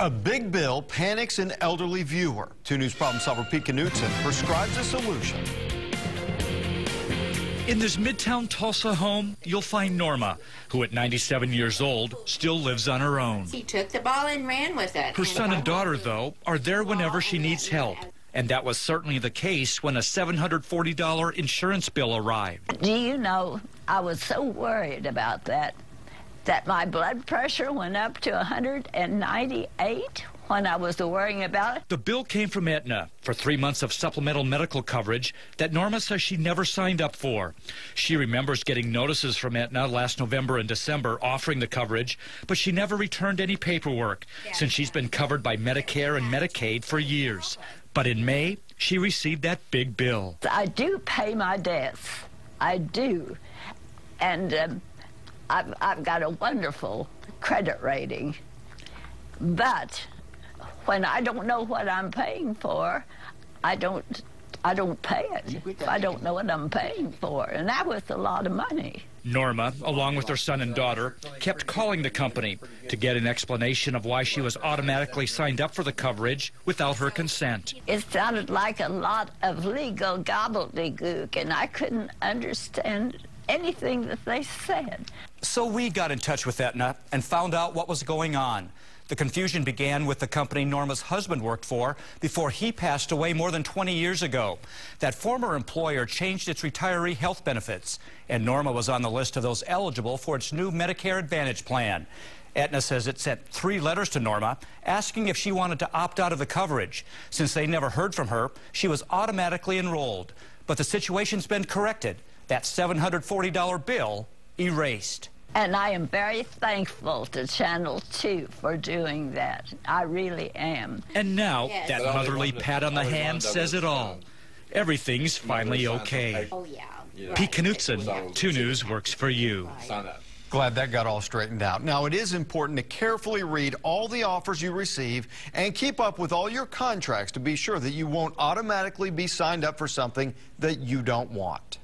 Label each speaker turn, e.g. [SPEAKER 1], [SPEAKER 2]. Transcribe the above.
[SPEAKER 1] A big bill panics an elderly viewer. 2 News problem solver Pete Knutson prescribes a solution.
[SPEAKER 2] In this Midtown Tulsa home, you'll find Norma, who at 97 years old still lives on her own.
[SPEAKER 3] He took the ball and ran with it.
[SPEAKER 2] Her son and daughter, though, are there whenever she needs help. And that was certainly the case when a $740 insurance bill arrived.
[SPEAKER 4] Do you know, I was so worried about that my blood pressure went up to 198 when I was worrying about it.
[SPEAKER 2] The bill came from Aetna for 3 months of supplemental medical coverage that Norma says she never signed up for. She remembers getting notices from Aetna last November and December offering the coverage, but she never returned any paperwork since she's been covered by Medicare and Medicaid for years. But in May, she received that big bill.
[SPEAKER 4] I do pay my debts. I do. And I've got a wonderful credit rating. But when I don't know what I'm paying for, I don't pay it if I don't know what I'm paying for. And that was a lot of money.
[SPEAKER 2] Norma, along with her son and daughter, kept calling the company to get an explanation of why she was automatically signed up for the coverage without her consent.
[SPEAKER 4] It sounded like a lot of legal gobbledygook, and I couldn't understand anything that they said.
[SPEAKER 5] So we got in touch with Aetna and found out what was going on. The confusion began with the company Norma's husband worked for before he passed away more than 20 years ago. That former employer changed its retiree health benefits, and Norma was on the list of those eligible for its new Medicare Advantage plan. Aetna says it sent 3 letters to Norma asking if she wanted to opt out of the coverage. Since they never heard from her, she was automatically enrolled. But the situation's been corrected. That $740 bill erased.
[SPEAKER 4] And I am very thankful to Channel 2 for doing that. I really am.
[SPEAKER 2] And now, that motherly pat on the hand says it all. Everything's finally okay.
[SPEAKER 3] Oh, yeah.
[SPEAKER 2] Pete Knutson, 2 News works for you.
[SPEAKER 1] Glad that got all straightened out. Now, it is important to carefully read all the offers you receive and keep up with all your contracts to be sure that you won't automatically be signed up for something that you don't want.